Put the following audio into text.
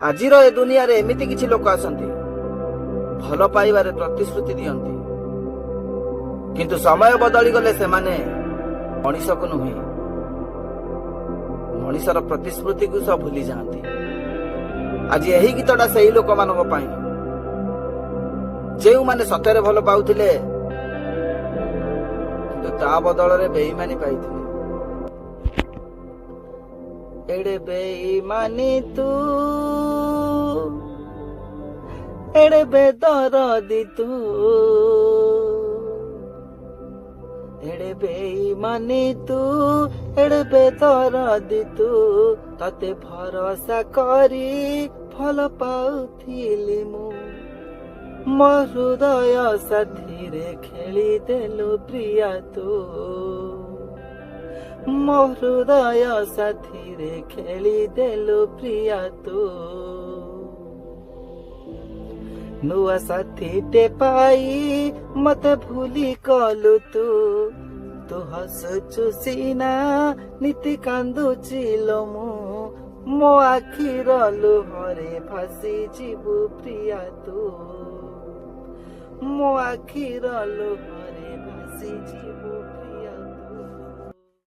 ଆଜିର ଏ ଦୁନିଆରେ ଏମିତି କିଛି ଲୋକ ଆସନ୍ତି ଭଲ ପାଇବାରେ ପ୍ରତିଶ୍ରୁତି ଦିଅନ୍ତି, କିନ୍ତୁ ସମୟ ବଦଳିଗଲେ ସେମାନେ ମଣିଷକୁ ନୁହେଁ ମଣିଷର ପ୍ରତିଶ୍ରୁତିକୁ ସହ ଭୁଲି ଯାଆନ୍ତି। ଆଜି ଏହି ଗୀତଟା ସେହି ଲୋକମାନଙ୍କ ପାଇଁ ଯେଉଁମାନେ ସତରେ ଭଲ ପାଉଥିଲେ କିନ୍ତୁ ତା ବଦଳରେ ବେଇମାନି ପାଇଥିଲେ। एड़े बेईमानी तू एड़े बेदरदी तू एड़े बेईमानी तू एड़े बेदरदी तू तते भरोसा करी फल पाउथिली मु मो हृदय साथी रे खेली देलु प्रिया तू मो हृदय साथी रे खेली देलु प्रिया तू नुआ साथी ते पाई मते भूली कलु तू तू हसुचु सीना नीति कांदु चिलो मो आखिर लुहरे भासी जीवु प्रिया तू मो आखिर लुहरे भासी जीवु।